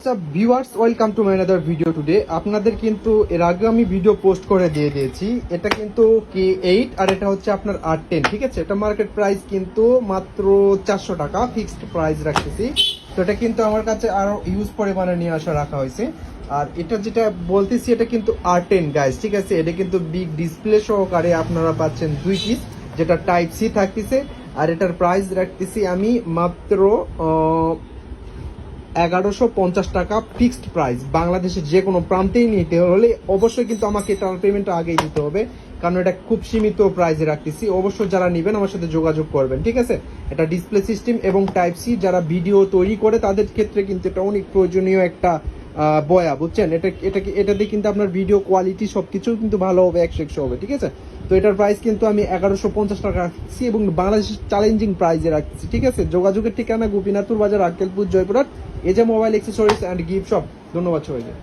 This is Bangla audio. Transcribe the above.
WhatsApp viewers, welcome to my another video today. আপনাদের কিন্তু এর আগে আমি ভিডিও পোস্ট করে দিয়ে দিয়েছি। এটা কিন্তু K8 আর এটা হচ্ছে আপনার R10, ঠিক আছে। এটা মার্কেট প্রাইস কিন্তু মাত্র 400 টাকা ফিক্সড প্রাইস রাখতেছি। তো এটা কিন্তু আমার কাছে আরো ইউজ পরিমাণে নিয়ে আসা রাখা হয়েছে। আর এটা যেটা বলতেছি এটা কিন্তু R10 গাইস, ঠিক আছে। এটা কিন্তু বিগ ডিসপ্লে সহকারে আপনারা পাচ্ছেন 2 পিস, যেটা টাইপ সি থাকতেছে। আর এটার প্রাইস রাখতেছি আমি মাত্র 1150 টাকা ফিক্সড প্রাইস। বাংলাদেশের যে কোনো প্রান্তেই নিতে হলে অবশ্যই কিন্তু আমাকে এটার পেমেন্টটা আগেই দিতে হবে, কারণ এটা খুব সীমিত প্রাইসে রাখতেছি। অবশ্যই যারা নেবেন আমার সাথে যোগাযোগ করবেন, ঠিক আছে। এটা ডিসপ্লে সিস্টেম এবং টাইপ সি, যারা ভিডিও তৈরি করে তাদের ক্ষেত্রে কিন্তু এটা অনেক প্রয়োজনীয় একটা বয়া, বুঝছেন। এটাতে কিন্তু আপনার ভিডিও কোয়ালিটি সবকিছু কিন্তু ভালো হবে, 100 হবে, ঠিক আছে। তো এটার প্রাইস কিন্তু আমি 1150 টাকা রাখছি এবং বাংলাদেশের চ্যালেঞ্জিং প্রাইসে রাখছি, ঠিক আছে। যোগাযোগের ঠিকানা গোপীনাথপুর বাজার, Akkelpur, Joypurhat, AJ mobile accessories and gift shop. ধন্যবাদ সবাইকে।